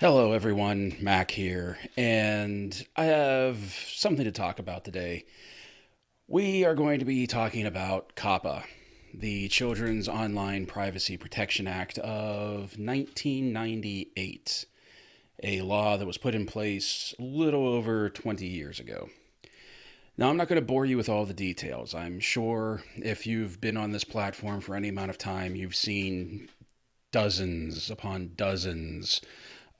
Hello, everyone. Mac here, and I have something to talk about today. We are going to be talking about COPPA, the Children's Online Privacy Protection Act of 1998, a law that was put in place a little over 20 years ago. Now, I'm not going to bore you with all the details. I'm sure if you've been on this platform for any amount of time, you've seen dozens upon dozens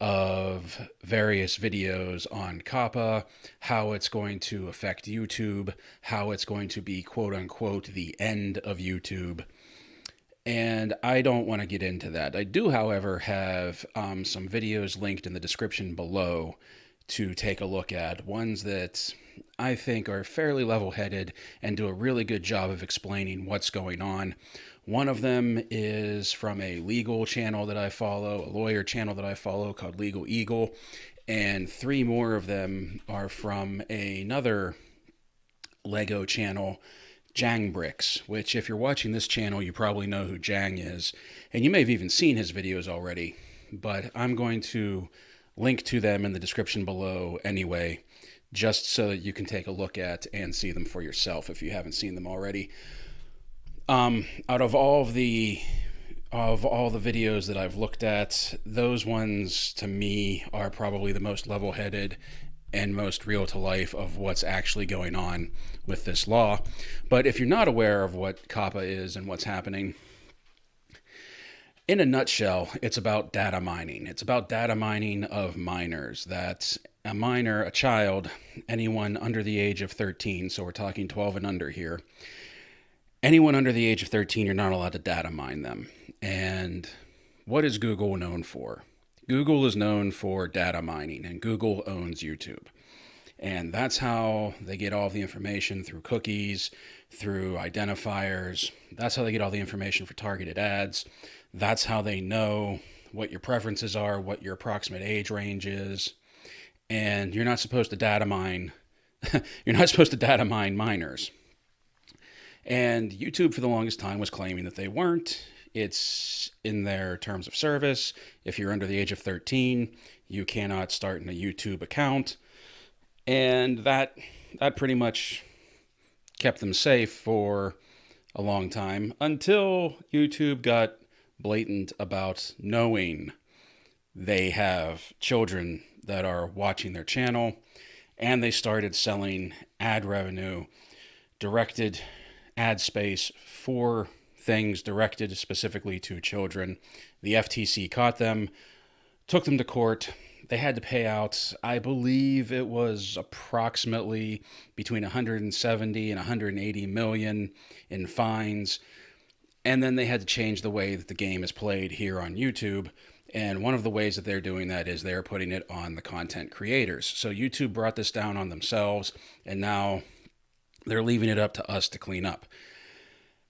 of various videos on COPPA, how it's going to affect YouTube, how it's going to be quote unquote the end of YouTube. And I don't want to get into that. I do, however, have some videos linked in the description below to take a look at, ones that I think are fairly level headed and do a really good job of explaining what's going on. One of them is from a legal channel that I follow, a lawyer channel that I follow called LegalEagle, and three more of them are from another Lego channel, JANGBRiCKS, which if you're watching this channel, you probably know who Jang is, and you may have even seen his videos already, but I'm going to link to them in the description below anyway, just so that you can take a look at and see them for yourself if you haven't seen them already. Out of all the videos that I've looked at, those ones to me are probably the most level-headed and most real to life of what's actually going on with this law. But if you're not aware of what COPPA is and what's happening, in a nutshell, it's about data mining. It's about data mining of minors. That a minor, a child, anyone under the age of 13, so we're talking 12 and under here, anyone under the age of 13, you're not allowed to data mine them. And what is Google known for? Google is known for data mining, and Google owns YouTube. And that's how they get all the information through cookies, through identifiers. That's how they get all the information for targeted ads. That's how they know what your preferences are, what your approximate age range is. And you're not supposed to data mine. You're not supposed to data mine minors. And YouTube for the longest time was claiming that they weren't. It's in their terms of service. If you're under the age of 13, you cannot start a YouTube account. And that pretty much kept them safe for a long time until YouTube got blatant about knowing they have children that are watching their channel, and they started selling ad revenue, directed ad space for things directed specifically to children. The FTC caught them, took them to court. They had to pay out, I believe it was approximately between 170 and 180 million in fines. And then they had to change the way that the game is played here on YouTube. And one of the ways that they're doing that is they're putting it on the content creators. So YouTube brought this down on themselves, and now they're leaving it up to us to clean up.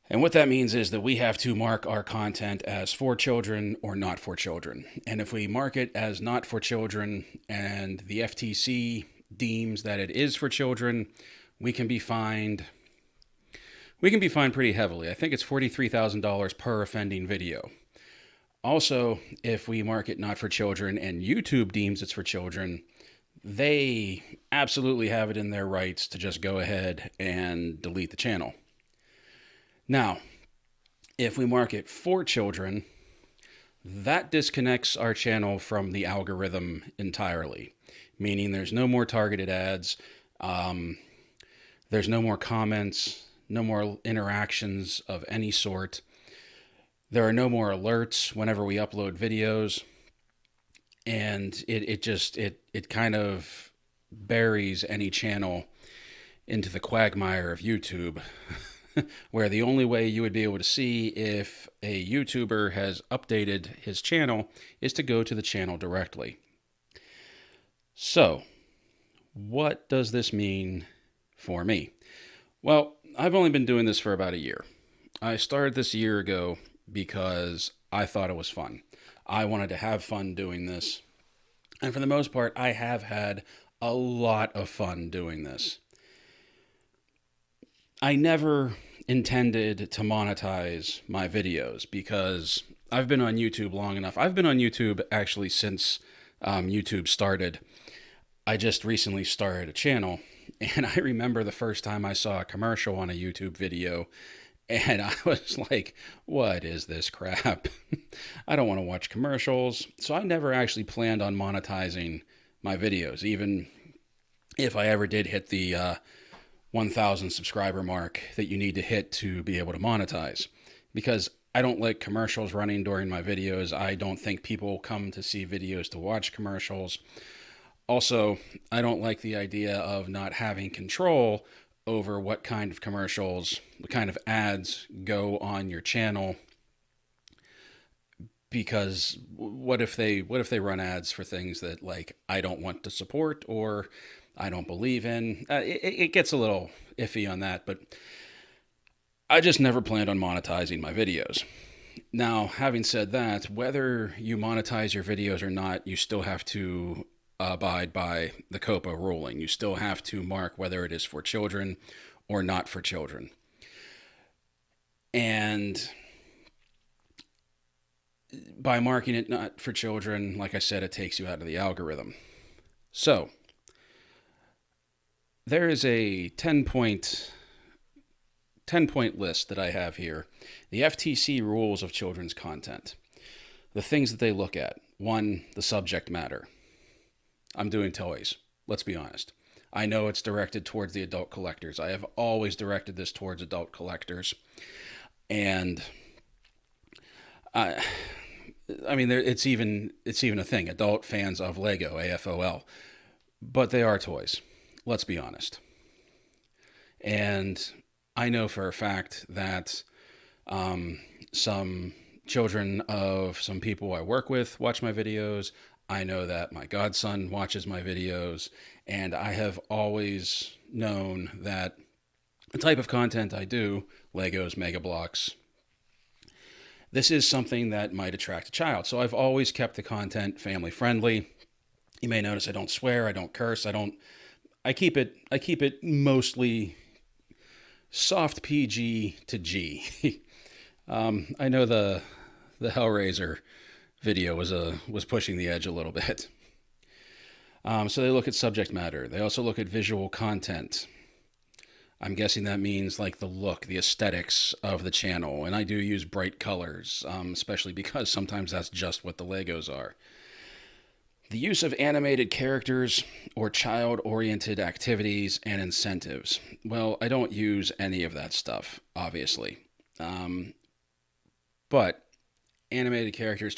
And what that means is that we have to mark our content as for children or not for children. And if we mark it as not for children and the FTC deems that it is for children, we can be fined. We can be fined pretty heavily. I think it's $43,000 per offending video. Also, if we mark it not for children and YouTube deems it's for children, they absolutely have it in their rights to just go ahead and delete the channel. Now, if we mark it for children, that disconnects our channel from the algorithm entirely, meaning there's no more targeted ads, there's no more comments, no more interactions of any sort. There are no more alerts whenever we upload videos, and it kind of buries any channel into the quagmire of YouTube, where the only way you would be able to see if a YouTuber has updated his channel is to go to the channel directly. So, what does this mean for me? Well, I've only been doing this for about a year. I started this a year ago because I thought it was fun. I wanted to have fun doing this. And for the most part, I have had a lot of fun doing this. I never intended to monetize my videos because I've been on YouTube long enough. I've been on YouTube actually since YouTube started. I just recently started a channel, and I remember the first time I saw a commercial on a YouTube video, and I was like, what is this crap? I don't want to watch commercials. So I never actually planned on monetizing my videos, even if I ever did hit the 1,000 subscriber mark that you need to hit to be able to monetize. Because I don't like commercials running during my videos. I don't think people come to see videos to watch commercials. Also, I don't like the idea of not having control over what kind of commercials, what kind of ads go on your channel, because what if they run ads for things that like I don't want to support or I don't believe in. It gets a little iffy on that, but I just never planned on monetizing my videos. Now, having said that, whether you monetize your videos or not, you still have to abide by the COPPA ruling. You still have to mark whether it is for children or not for children. And by marking it not for children, like I said, it takes you out of the algorithm. So, there is a 10 point list that I have here. The FTC rules of children's content. The things that they look at. 1, the subject matter. I'm doing toys. Let's be honest. I know it's directed towards the adult collectors. I have always directed this towards adult collectors. And I mean, it's even a thing. Adult fans of Lego, AFOL. But they are toys. Let's be honest. And I know for a fact that some children of some people I work with watch my videos. I know that my godson watches my videos. And I have always known that the type of content I do, Legos, Mega Blocks, this is something that might attract a child. So I've always kept the content family friendly. You may notice I don't swear, I don't curse, I keep it mostly soft PG to G. I know the Hellraiser video was pushing the edge a little bit. So they look at subject matter. They also look at visual content. I'm guessing that means like the look, the aesthetics of the channel. And I do use bright colors, especially because sometimes that's just what the Legos are. The use of animated characters or child-oriented activities and incentives. Well, I don't use any of that stuff, obviously. But animated characters,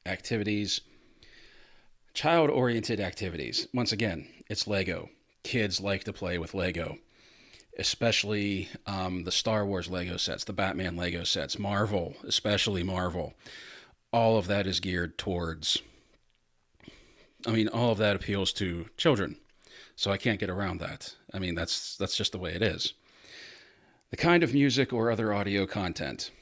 activities, child-oriented activities. Once again, it's Lego. Kids like to play with Lego, especially the Star Wars Lego sets, the Batman Lego sets, Marvel, especially Marvel. All of that is geared towards, all of that appeals to children. So I can't get around that. That's just the way it is. The kind of music or other audio content.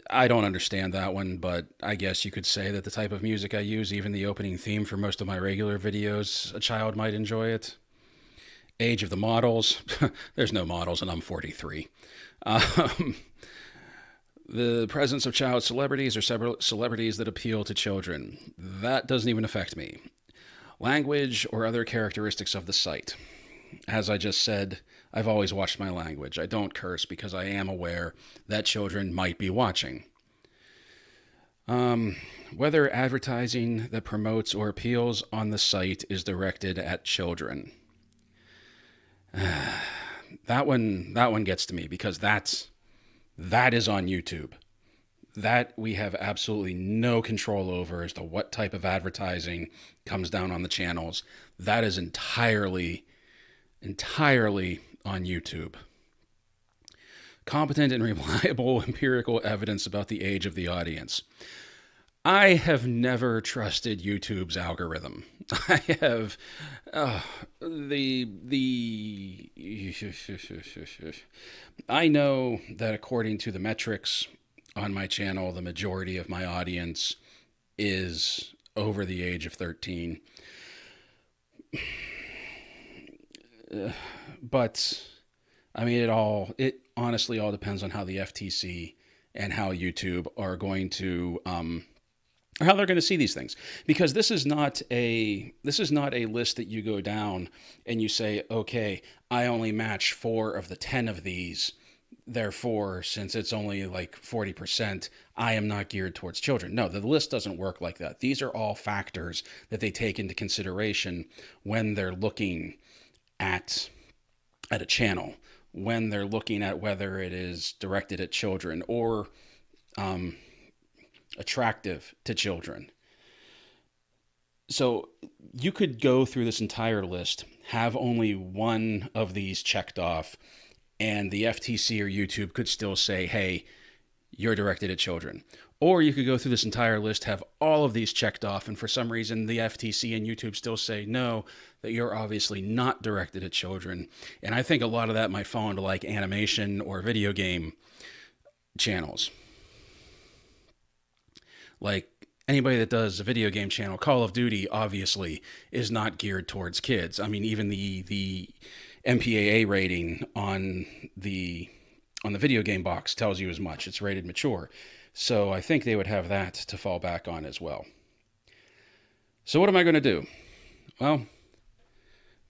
I don't understand that one, but I guess you could say that the type of music I use, even the opening theme for most of my regular videos, a child might enjoy it. Age of the models. There's no models, and I'm 43. The presence of child celebrities or several celebrities that appeal to children. That doesn't even affect me. Language or other characteristics of the site. As I just said, I've always watched my language. I don't curse because I am aware that children might be watching. Whether advertising that promotes or appeals on the site is directed at children. That one gets to me because that is on YouTube. That we have absolutely no control over as to what type of advertising comes down on the channels. That is entirely on YouTube. Competent and reliable empirical evidence about the age of the audience. I have never trusted YouTube's algorithm. I have I know that according to the metrics on my channel, the majority of my audience is over the age of 13. But it honestly all depends on how the FTC and how YouTube are going to or how they're going to see these things, because this is not a list that you go down and you say, okay, I only match 4 of the 10 of these. Therefore, since it's only like 40%, I am not geared towards children. No, the list doesn't work like that. These are all factors that they take into consideration when they're looking at a channel, when they're looking at whether it is directed at children or attractive to children. So you could go through this entire list, have only one of these checked off, and the FTC or YouTube could still say, hey, you're directed at children. Or you could go through this entire list, have all of these checked off, and for some reason the FTC and YouTube still say, no, that you're obviously not directed at children. And I think a lot of that might fall into like animation or video game channels. Like anybody that does a video game channel, Call of Duty obviously is not geared towards kids. I mean, even the MPAA rating on the video game box tells you as much. It's rated mature. So I think they would have that to fall back on as well. So what am I going to do? Well,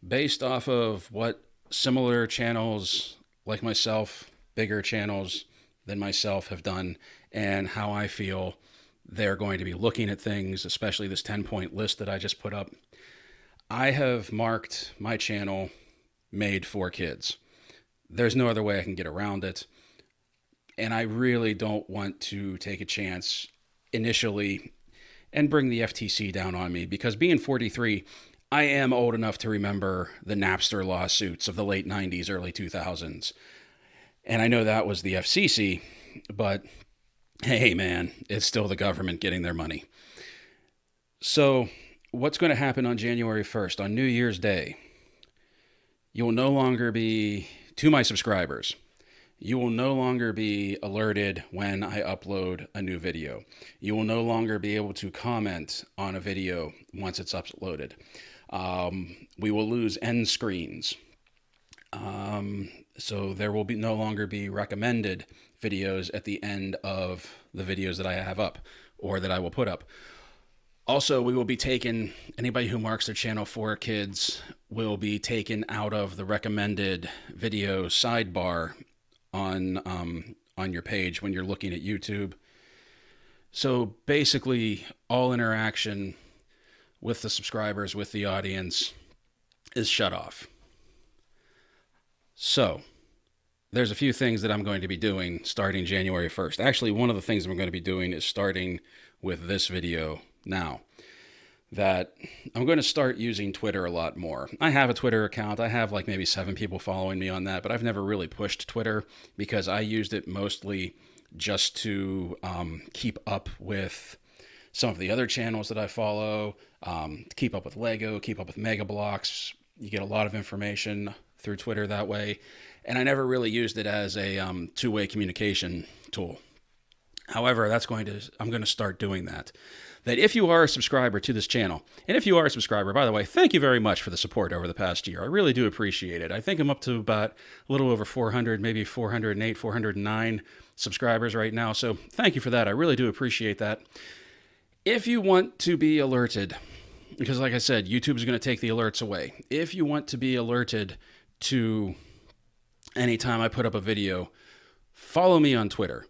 based off of what similar channels like myself, bigger channels than myself have done, and how I feel they're going to be looking at things, especially this 10-point list that I just put up, I have marked my channel made for kids. There's no other way I can get around it. And I really don't want to take a chance initially and bring the FTC down on me, because being 43, I am old enough to remember the Napster lawsuits of the late 90s, early 2000s. And I know that was the FCC, but hey, man, it's still the government getting their money. So what's going to happen on January 1st, on New Year's Day? You will no longer be, to my subscribers, you will no longer be alerted when I upload a new video. You will no longer be able to comment on a video once it's uploaded. We will lose end screens. So there will no longer be recommended videos at the end of the videos that I have up or that I will put up. Also, we will be taken, anybody who marks their channel for kids will be taken out of the recommended video sidebar on your page when you're looking at YouTube. So basically, all interaction with the subscribers, with the audience, is shut off. So there's a few things that I'm going to be doing starting January 1st. Actually, one of the things I'm going to be doing is starting with this video now, that I'm going to start using Twitter a lot more. I have a Twitter account. I have like maybe 7 people following me on that, but I've never really pushed Twitter because I used it mostly just to keep up with some of the other channels that I follow, to keep up with Lego, keep up with Mega Blocks. You get a lot of information through Twitter that way. And I never really used it as a two-way communication tool. However, I'm going to start doing that. That if you are a subscriber to this channel, and if you are a subscriber, by the way, thank you very much for the support over the past year. I really do appreciate it. I think I'm up to about a little over 400, maybe 408, 409 subscribers right now. So thank you for that. I really do appreciate that. If you want to be alerted, because like I said, YouTube is going to take the alerts away. If you want to be alerted to anytime I put up a video, follow me on Twitter.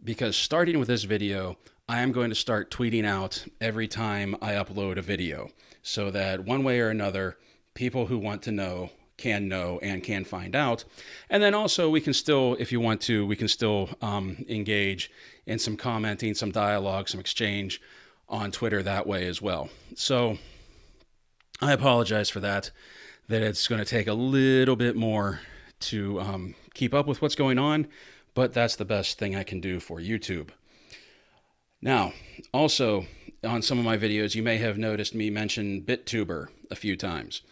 Because starting with this video, I am going to start tweeting out every time I upload a video, so that one way or another, people who want to know and can find out. And then also we can still, if you want to, we can still engage in some commenting, some dialogue, some exchange on Twitter that way as well. So I apologize for that it's going to take a little bit more to keep up with what's going on, but that's the best thing I can do for YouTube. Now, also, on some of my videos, you may have noticed me mention BitTuber a few times.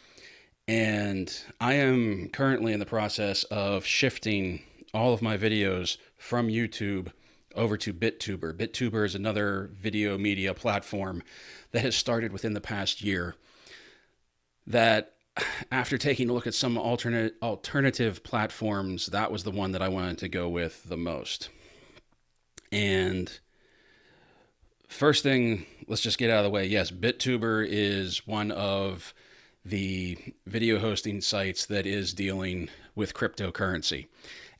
And I am currently in the process of shifting all of my videos from YouTube over to BitTuber. BitTuber is another video media platform that has started within the past year, that after taking a look at some alternative platforms, that was the one that I wanted to go with the most. And First thing, let's just get out of the way. Yes, BitTuber is one of the video hosting sites that is dealing with cryptocurrency.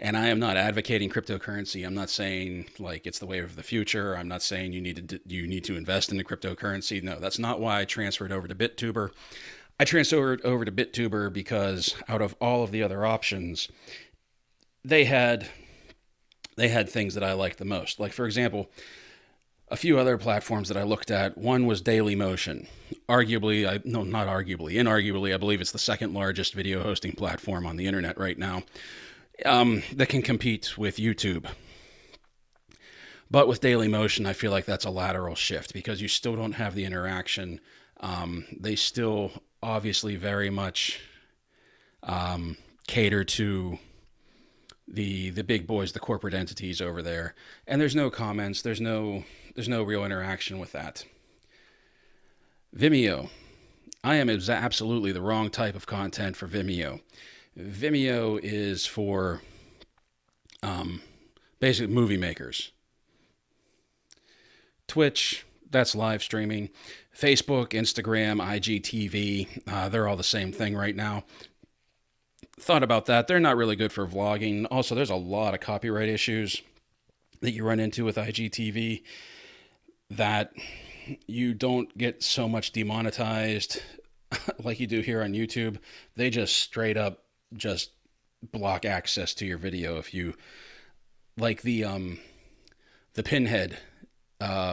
And I am not advocating cryptocurrency. I'm not saying like it's the way of the future. I'm not saying you need to invest in the cryptocurrency. No, that's not why I transferred over to BitTuber. I transferred over to BitTuber because out of all of the other options, they had things that I liked the most. Like, for example, a few other platforms that I looked at. One was Dailymotion. Inarguably, I believe it's the second largest video hosting platform on the internet right now, that can compete with YouTube. But with Dailymotion, I feel like that's a lateral shift because you still don't have the interaction. They still obviously very much cater to the big boys, the corporate entities over there. And there's no comments. There's no real interaction with that. Vimeo. I am absolutely the wrong type of content for Vimeo. Vimeo is for basically movie makers. Twitch, that's live streaming. Facebook, Instagram, IGTV, they're all the same thing right now. Thought about that. They're not really good for vlogging. Also, there's a lot of copyright issues that you run into with IGTV that you don't get so much demonetized like you do here on YouTube. They just straight up just block access to your video if you like the Pinhead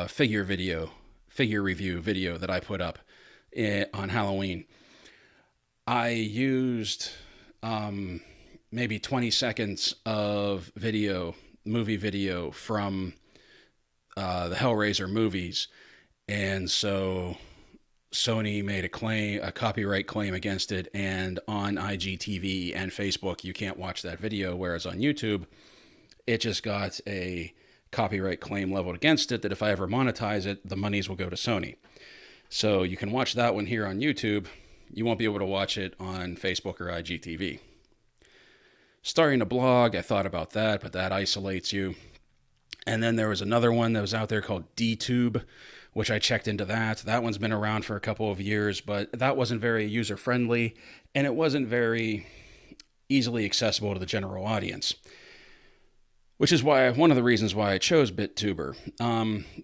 figure review video that I put up on Halloween. I used maybe 20 seconds of movie video from the Hellraiser movies, and so Sony made a copyright claim against it, and on IGTV and Facebook you can't watch that video, whereas on YouTube it just got a copyright claim leveled against it that if I ever monetize it, the monies will go to Sony. So you can watch that one here on YouTube. You won't be able to watch it on Facebook or IGTV. Starting a blog, I thought about that, but that isolates you. And then there was another one that was out there called DTube, which I checked into that. That one's been around for a couple of years, but that wasn't very user-friendly, and it wasn't very easily accessible to the general audience. Which is one of the reasons why I chose BitTuber.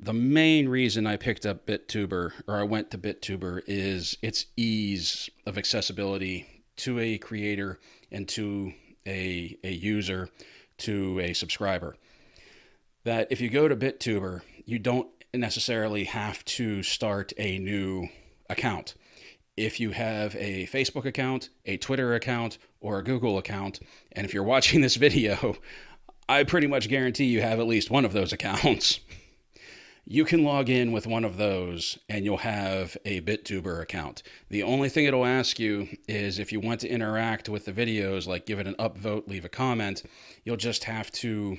The main reason I picked up BitTuber, or I went to BitTuber, is its ease of accessibility to a creator and to a user, to a subscriber. That if you go to BitTuber, you don't necessarily have to start a new account. If you have a Facebook account, a Twitter account, or a Google account, and if you're watching this video, I pretty much guarantee you have at least one of those accounts. You can log in with one of those and you'll have a BitTuber account. The only thing it'll ask you is if you want to interact with the videos, like give it an upvote, leave a comment, you'll just have to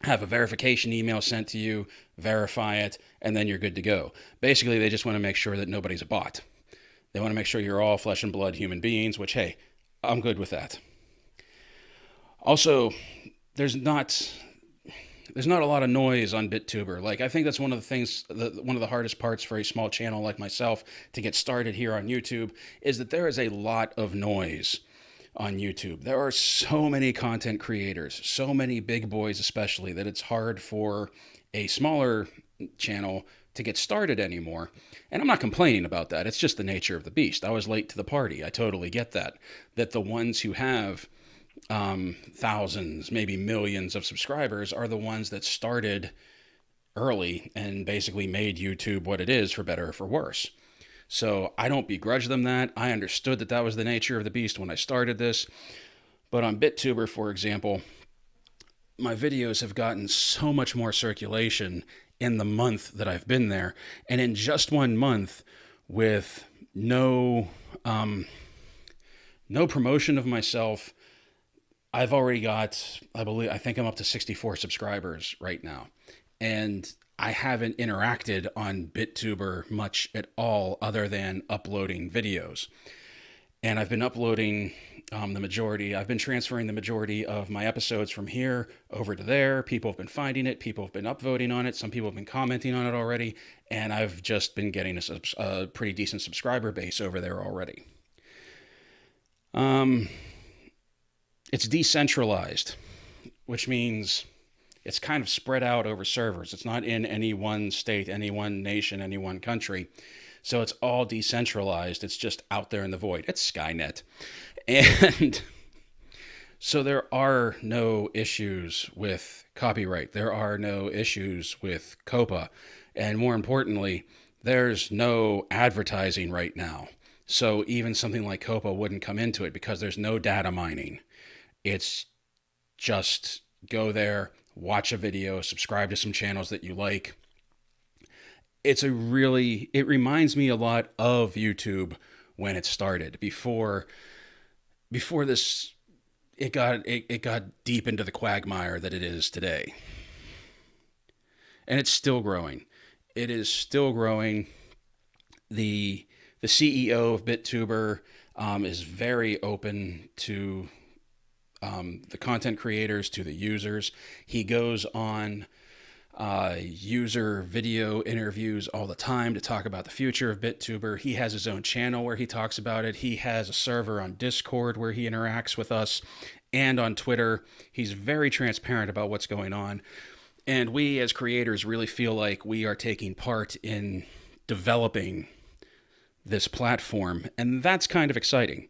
have a verification email sent to you, verify it, and then you're good to go. Basically, they just want to make sure that nobody's a bot. They want to make sure you're all flesh and blood human beings, which, hey, I'm good with that. Also, there's not a lot of noise on BitTuber. Like, I think that's one of the things, one of the hardest parts for a small channel like myself to get started here on YouTube, is that there is a lot of noise on YouTube. There are so many content creators, so many big boys especially, that it's hard for a smaller channel to get started anymore. And I'm not complaining about that. It's just the nature of the beast. I was late to the party. I totally get that. That the ones who have thousands, maybe millions of subscribers are the ones that started early and basically made YouTube what it is, for better or for worse. So I don't begrudge them that. I understood that that was the nature of the beast when I started this. But on BitTuber, for example, my videos have gotten so much more circulation in the month that I've been there. And in just 1 month, with no promotion of myself, I've already got, I think I'm up to 64 subscribers right now. And I haven't interacted on BitTuber much at all other than uploading videos. and I've been uploading I've been transferring the majority of my episodes from here over to there. People have been finding it. People have been upvoting on it. Some people have been commenting on it already. And I've just been getting a pretty decent subscriber base over there already. It's decentralized, which means it's kind of spread out over servers. It's not in any one state, any one nation, any one country. So it's all decentralized. It's just out there in the void. It's Skynet. And so there are no issues with copyright. There are no issues with COPPA. And more importantly, there's no advertising right now. So even something like COPPA wouldn't come into it because there's no data mining. It's just go there, watch a video, subscribe to some channels that you like. It reminds me a lot of YouTube when it started. Before this, it got deep into the quagmire that it is today. And it's still growing. It is still growing. The CEO of BitTuber is very open to the content creators, to the users. He goes on user video interviews all the time to talk about the future of BitTuber. He has his own channel where he talks about it. He has a server on Discord where he interacts with us, and on Twitter. He's very transparent about what's going on. And we as creators really feel like we are taking part in developing this platform, and that's kind of exciting.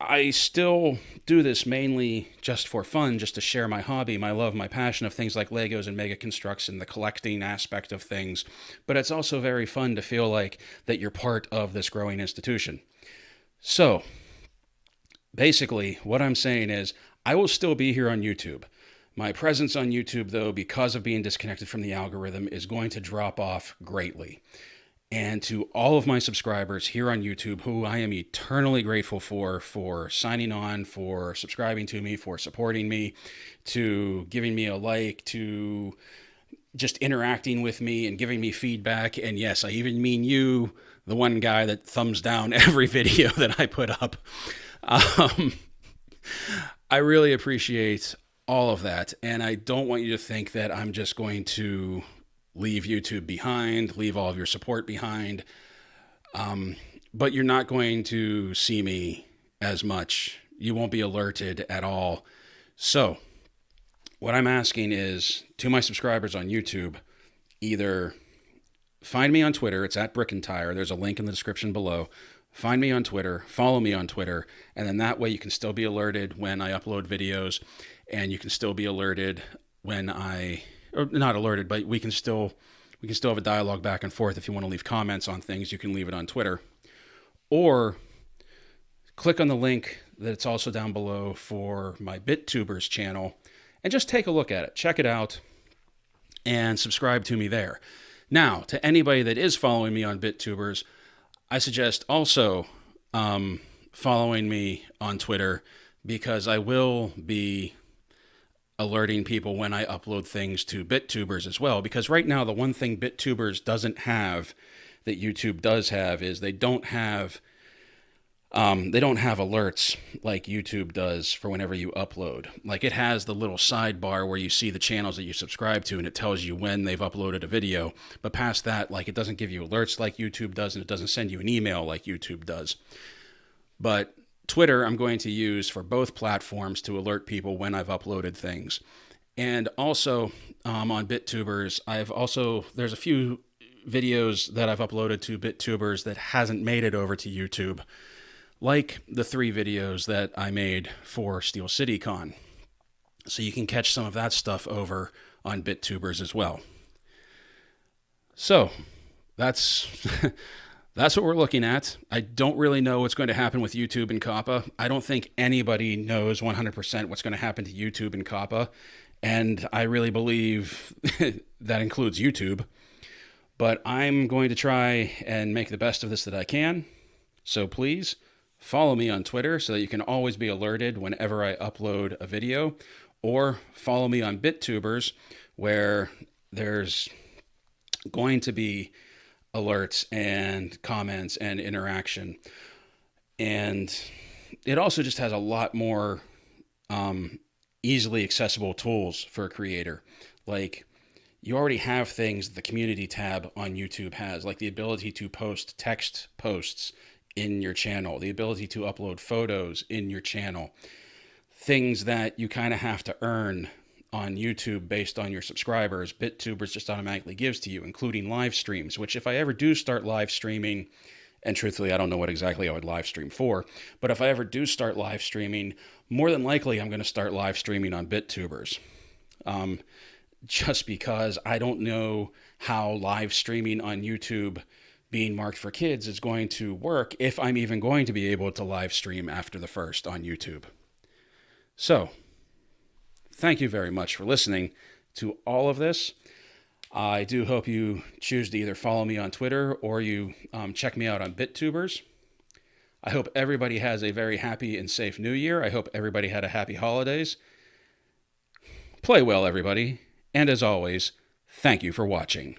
I still do this mainly just for fun, just to share my hobby, my love, my passion of things like Legos and Mega Constructs and the collecting aspect of things. But it's also very fun to feel like that you're part of this growing institution. So basically, what I'm saying is I will still be here on YouTube. My presence on YouTube, though, because of being disconnected from the algorithm, is going to drop off greatly. And to all of my subscribers here on YouTube, who I am eternally grateful for signing on, for subscribing to me, for supporting me, to giving me a like, to just interacting with me and giving me feedback. And yes, I even mean you, the one guy that thumbs down every video that I put up. I really appreciate all of that. And I don't want you to think that I'm just going to leave YouTube behind, leave all of your support behind. But you're not going to see me as much. You won't be alerted at all. So what I'm asking is, to my subscribers on YouTube, either find me on Twitter. It's at @BrickandTire. There's a link in the description below. Find me on Twitter, follow me on Twitter, and then that way you can still be alerted when I upload videos, and you can still be alerted when or not alerted, but we can still have a dialogue back and forth. If you want to leave comments on things, you can leave it on Twitter. Or click on the link that's also down below for my BitTubers channel and just take a look at it. Check it out and subscribe to me there. Now, to anybody that is following me on BitTubers, I suggest also following me on Twitter, because I will be alerting people when I upload things to BitTubers as well. Because right now, the one thing BitTubers doesn't have that YouTube does have is they don't have alerts like YouTube does for whenever you upload. Like, it has the little sidebar where you see the channels that you subscribe to, and it tells you when they've uploaded a video. But past that, like, it doesn't give you alerts like YouTube does, and it doesn't send you an email like YouTube does. But Twitter, I'm going to use for both platforms to alert people when I've uploaded things. And also on BitTubers, there's a few videos that I've uploaded to BitTubers that hasn't made it over to YouTube, like the 3 videos that I made for Steel City Con. So you can catch some of that stuff over on BitTubers as well. So that's that's what we're looking at. I don't really know what's going to happen with YouTube and COPPA. I don't think anybody knows 100% what's going to happen to YouTube and COPPA. And I really believe that includes YouTube. But I'm going to try and make the best of this that I can. So please follow me on Twitter so that you can always be alerted whenever I upload a video. Or follow me on BitTubers, where there's going to be alerts and comments and interaction. And it also just has a lot more easily accessible tools for a creator. Like, you already have things the community tab on YouTube has, like the ability to post text posts in your channel, the ability to upload photos in your channel, things that you kind of have to earn on YouTube based on your subscribers, BitTubers just automatically gives to you, including live streams, which if I ever do start live streaming, and truthfully, I don't know what exactly I would live stream for, but if I ever do start live streaming, more than likely I'm going to start live streaming on BitTubers. Just because I don't know how live streaming on YouTube being marked for kids is going to work, if I'm even going to be able to live stream after the first on YouTube. So, thank you very much for listening to all of this. I do hope you choose to either follow me on Twitter or you check me out on BitTubers. I hope everybody has a very happy and safe New Year. I hope everybody had a happy holidays. Play well, everybody. And as always, thank you for watching.